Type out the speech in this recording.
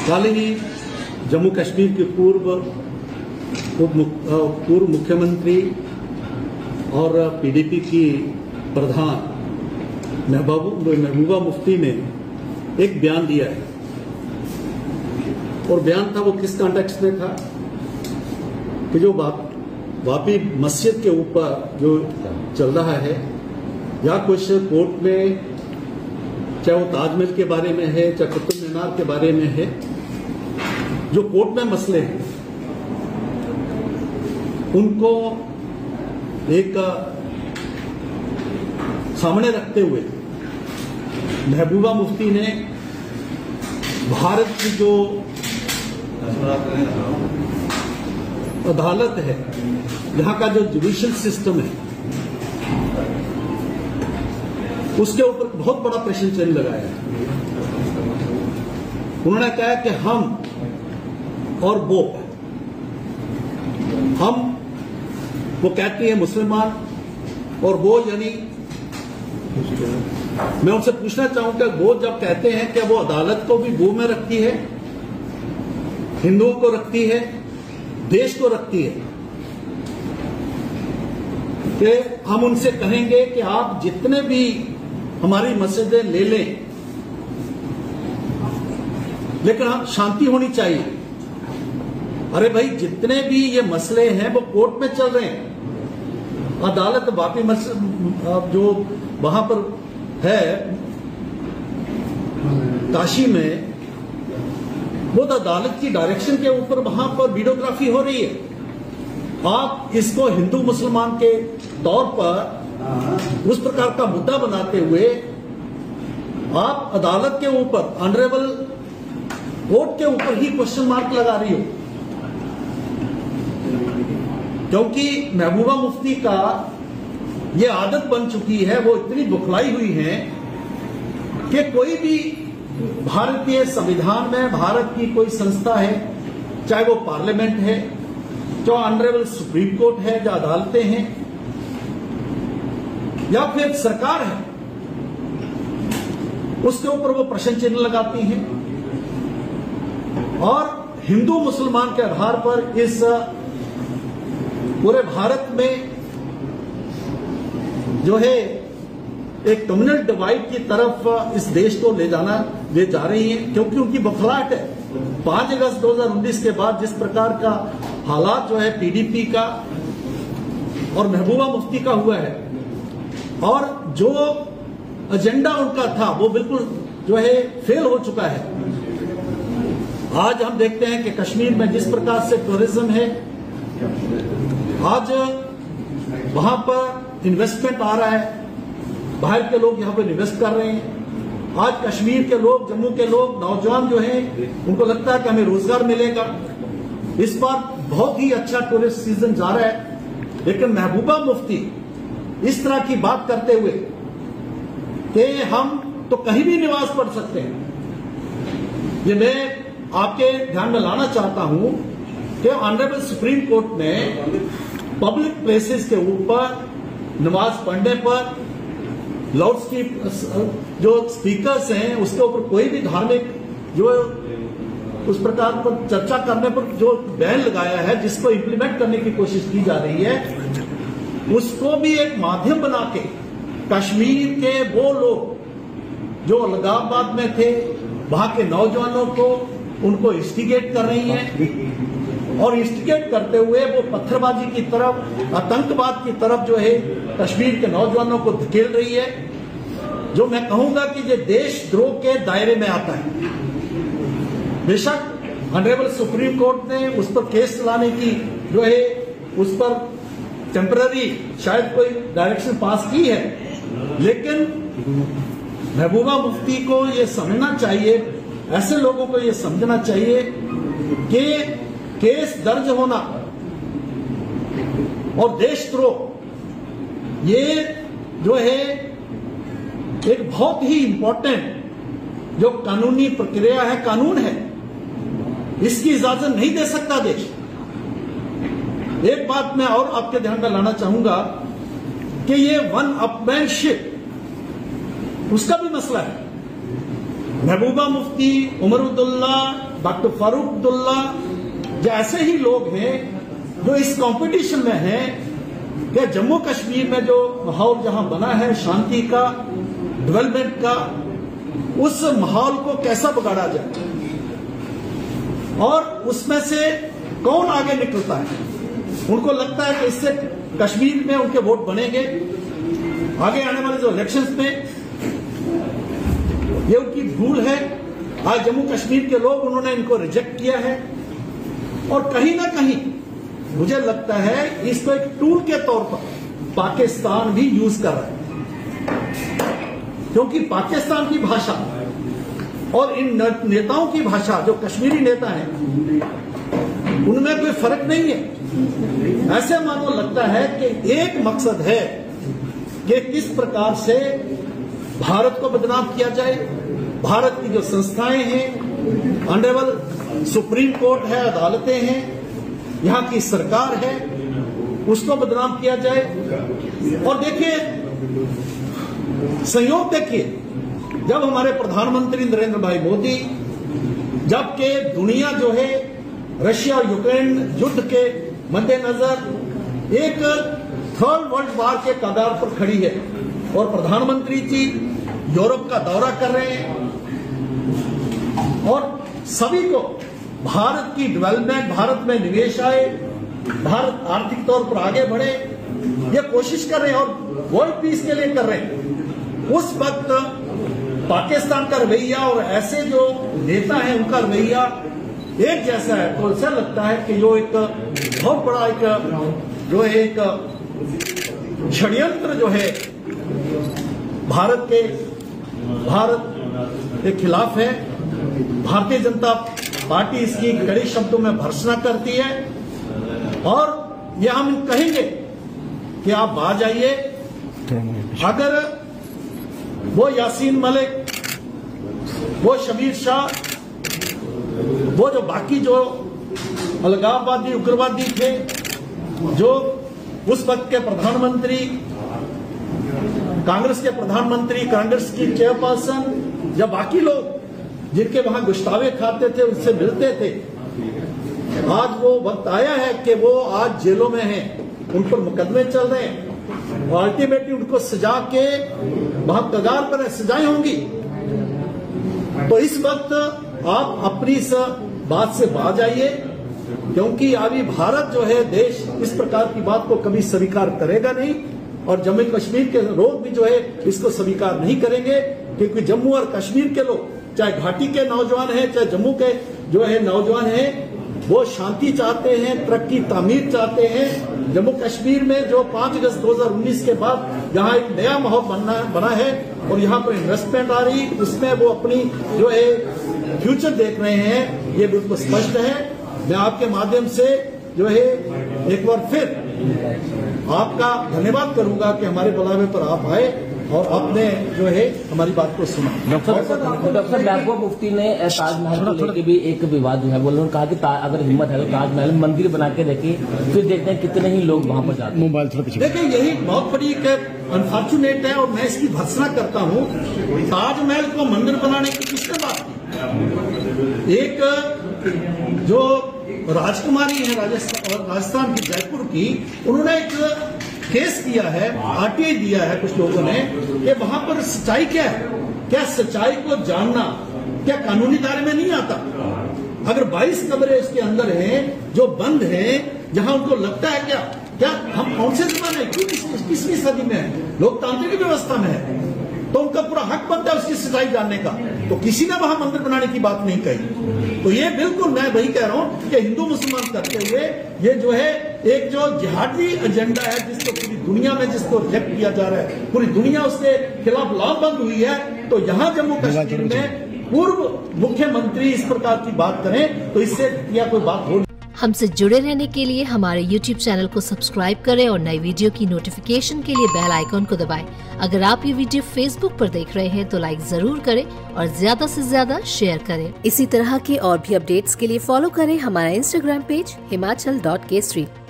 कल ही जम्मू कश्मीर के पूर्व मुख्यमंत्री और पीडीपी की प्रधान महबूबा मुफ्ती ने एक बयान दिया है, और बयान था वो किस कॉन्टेक्स्ट में था कि जो वापी मस्जिद के ऊपर जो चल रहा है या कुछ कोर्ट में, चाहे वो ताजमहल के बारे में है, चाहे कुतुब मीनार के बारे में है, जो कोर्ट में मसले हैं उनको एक सामने रखते हुए महबूबा मुफ्ती ने भारत की जो अदालत है, यहाँ का जो जुडिशियल सिस्टम है, उसके ऊपर बहुत बड़ा प्रश्न चिन्ह लगाया है। उन्होंने कहा कि हम और वो कहती है मुसलमान, और वो यानी मैं उनसे पूछना चाहूंगा, वो जब कहते हैं कि वो अदालत को भी वो में रखती है, हिंदुओं को रखती है, देश को रखती है, कि हम उनसे कहेंगे कि आप जितने भी हमारी मस्जिदें ले लें, लेकिन हम शांति होनी चाहिए। अरे भाई, जितने भी ये मसले हैं वो कोर्ट में चल रहे हैं। अदालत वापी मस्जिद जो वहां पर है काशी में, वो तो अदालत की डायरेक्शन के ऊपर वहां पर वीडियोग्राफी हो रही है। आप इसको हिंदू मुसलमान के तौर पर उस प्रकार का मुद्दा बनाते हुए आप अदालत के ऊपर, ऑनरेबल कोर्ट के ऊपर ही क्वेश्चन मार्क लगा रही हो, क्योंकि महबूबा मुफ्ती का ये आदत बन चुकी है, वो इतनी बुखलाई हुई है कि कोई भी भारतीय संविधान में भारत की कोई संस्था है, चाहे वो पार्लियामेंट है, जो ऑनरेबल सुप्रीम कोर्ट है, जो अदालतें हैं, या फिर सरकार है, उसके ऊपर वो प्रश्न चिन्ह लगाती हैं और हिंदू मुसलमान के आधार पर इस पूरे भारत में जो है एक कम्युनल डिवाइड की तरफ इस देश को ले जा रही है, क्योंकि उनकी बौखलाहट है। 5 अगस्त 2019 के बाद जिस प्रकार का हालात जो है पीडीपी का और महबूबा मुफ्ती का हुआ है, और जो एजेंडा उनका था वो बिल्कुल जो है फेल हो चुका है। आज हम देखते हैं कि कश्मीर में जिस प्रकार से टूरिज्म है, आज वहां पर इन्वेस्टमेंट आ रहा है, बाहर के लोग यहां पर इन्वेस्ट कर रहे हैं। आज कश्मीर के लोग, जम्मू के लोग, नौजवान जो हैं, उनको लगता है कि हमें रोजगार मिलेगा। इस बार बहुत ही अच्छा टूरिस्ट सीजन जा रहा है, लेकिन महबूबा मुफ्ती इस तरह की बात करते हुए कि हम तो कहीं भी निवास पढ़ सकते हैं, ये मैं आपके ध्यान में लाना चाहता हूं कि ऑनरेबल सुप्रीम कोर्ट ने पब्लिक प्लेसेस के ऊपर नमाज पढ़ने पर लाउड जो स्पीकर्स हैं उसके ऊपर कोई भी धार्मिक जो उस प्रकार पर चर्चा करने पर जो बैन लगाया है, जिसको इंप्लीमेंट करने की कोशिश की जा रही है, उसको भी एक माध्यम बना के कश्मीर के वो लोग जो अलगाववाद में थे, वहां के नौजवानों को उनको इंस्टिगेट कर रही हैं, और इंस्टिगेट करते हुए वो पत्थरबाजी की तरफ, आतंकवाद की तरफ जो है कश्मीर के नौजवानों को धकेल रही है, जो मैं कहूंगा कि ये देशद्रोह के दायरे में आता है। बेशक ऑनरेबल सुप्रीम कोर्ट ने उस पर केस चलाने की जो है उस पर टेम्पररी शायद कोई डायरेक्शन पास की है, लेकिन महबूबा मुफ्ती को ये समझना चाहिए, ऐसे लोगों को ये समझना चाहिए कि केस दर्ज होना और देशद्रोह ये जो है एक बहुत ही इंपॉर्टेंट जो कानूनी प्रक्रिया है, कानून है, इसकी इजाजत नहीं दे सकता देश। एक बात मैं और आपके ध्यान में लाना चाहूंगा कि ये वन अपमैनशिप, उसका भी मसला है। महबूबा मुफ्ती, उमर अब्दुल्ला, डॉक्टर फारूक अब्दुल्ला जैसे ही लोग हैं जो इस कंपटीशन में हैं कि जम्मू कश्मीर में जो माहौल जहां बना है शांति का, डेवलपमेंट का, उस माहौल को कैसा बिगाड़ा जाए और उसमें से कौन आगे निकलता है। उनको लगता है कि इससे कश्मीर में उनके वोट बनेंगे, आगे आने वाले जो इलेक्शंस में। ये उनकी भूल है। आज जम्मू कश्मीर के लोग उन्होंने इनको रिजेक्ट किया है और कहीं ना कहीं मुझे लगता है इसको एक टूल के तौर पर पाकिस्तान भी यूज कर रहा है, क्योंकि पाकिस्तान की भाषा और इन नेताओं की भाषा जो कश्मीरी नेता हैं उनमें कोई फर्क नहीं है। ऐसे मानो लगता है कि एक मकसद है कि किस प्रकार से भारत को बदनाम किया जाए, भारत की जो संस्थाएं हैं, ऑनरेबल सुप्रीम कोर्ट है, अदालतें हैं, यहां की सरकार है, उसको बदनाम किया जाए। और देखिए संयोग देखिए, जब हमारे प्रधानमंत्री नरेंद्र भाई मोदी, जबकि दुनिया जो है रशिया और यूक्रेन युद्ध के मद्देनजर एक थर्ड वर्ल्ड वार के कगार पर खड़ी है और प्रधानमंत्री जी यूरोप का दौरा कर रहे हैं और सभी को भारत की डेवलपमेंट, भारत में निवेश आए, भारत आर्थिक तौर पर आगे बढ़े, ये कोशिश कर रहे हैं और वर्ल्ड पीस के लिए कर रहे हैं। उस वक्त पाकिस्तान का रवैया और ऐसे जो नेता हैं उनका रवैया एक जैसा है, तो ऐसा लगता है कि जो एक बहुत बड़ा एक जो है एक षड्यंत्र जो है भारत के खिलाफ है। भारतीय जनता पार्टी इसकी कड़े शब्दों में भर्त्सना करती है और ये हम कहेंगे कि आप बाहर जाइए। अगर वो यासीन मलिक, वो शबीर शाह, वो जो बाकी जो अलगाववादी उग्रवादी थे, जो उस वक्त के प्रधानमंत्री, कांग्रेस के प्रधानमंत्री, कांग्रेस की चेयरपर्सन, या बाकी लोग जिनके वहां गुश्तावे खाते थे, उनसे मिलते थे, आज वो वक्त आया है कि वो आज जेलों में हैं, उन पर मुकदमे चल रहे हैं और अल्टीमेटली उनको सजा के वहां कगार पर सजाएं होंगी। तो इस वक्त आप अपनी इस बात से बाज आइए, क्योंकि अभी भारत जो है देश इस प्रकार की बात को कभी स्वीकार करेगा नहीं और जम्मू कश्मीर के लोग भी जो है इसको स्वीकार नहीं करेंगे, क्योंकि जम्मू और कश्मीर के लोग, चाहे घाटी के नौजवान हैं, चाहे जम्मू के जो है नौजवान हैं, वो शांति चाहते हैं, तरक्की तामीर चाहते हैं। जम्मू कश्मीर में जो 5 अगस्त 2019 के बाद यहाँ एक नया माहौल बना है और यहाँ पर इन्वेस्टमेंट आ रही, उसमें वो अपनी जो है फ्यूचर देख रहे हैं, ये बिल्कुल स्पष्ट है। मैं आपके माध्यम से जो है एक बार फिर आपका धन्यवाद करूंगा कि हमारे बुलावे पर आप आए और आपने जो है हमारी बात को सुना। डॉक्टर महबूबा मुफ्ती ने ताजमहल को लेकर भी एक विवाद जो है वो उन्होंने कहा कि अगर हिम्मत है तो ताजमहल मंदिर बना के रखे, फिर देखते हैं कितने ही लोग वहां पर जाते हैं। देखिए यही बहुत बड़ी अनफॉर्चुनेट है और मैं इसकी भर्त्सना करता हूँ। ताजमहल को मंदिर बनाने की किसने बात की? एक जो राजकुमारी है राजस्थान की, जयपुर की, उन्होंने एक केस दिया है, आरटीआई दिया है कुछ लोगों ने, कि वहां पर सच्चाई क्या है, क्या सच्चाई को जानना क्या कानूनी दायरे में नहीं आता? अगर 22 कमरे इसके अंदर हैं जो बंद हैं, जहां उनको लगता है क्या हम कौन से जमाने, किसवीं सदी में है, लोकतांत्रिक व्यवस्था में है, तो उनका पूरा हक बनता है उसकी सच्चाई जानने का। तो किसी ने वहां मंदिर बनाने की बात नहीं कही। तो ये बिल्कुल मैं वही कह रहा हूं कि हिंदू मुसलमान करते हुए ये जो है एक जो जिहादी एजेंडा है, जिसको पूरी दुनिया में जिसको रिजेक्ट किया जा रहा है, पूरी दुनिया उसके खिलाफ लामबंद हुई है। तो यहां जम्मू कश्मीर में पूर्व मुख्यमंत्री इस प्रकार की बात करें तो इससे क्या कोई बात हो? हमसे जुड़े रहने के लिए हमारे YouTube चैनल को सब्सक्राइब करें और नई वीडियो की नोटिफिकेशन के लिए बेल आइकॉन को दबाएं। अगर आप ये वीडियो Facebook पर देख रहे हैं तो लाइक जरूर करें और ज्यादा से ज्यादा शेयर करें। इसी तरह के और भी अपडेट्स के लिए फॉलो करें हमारा Instagram पेज himachal.k3।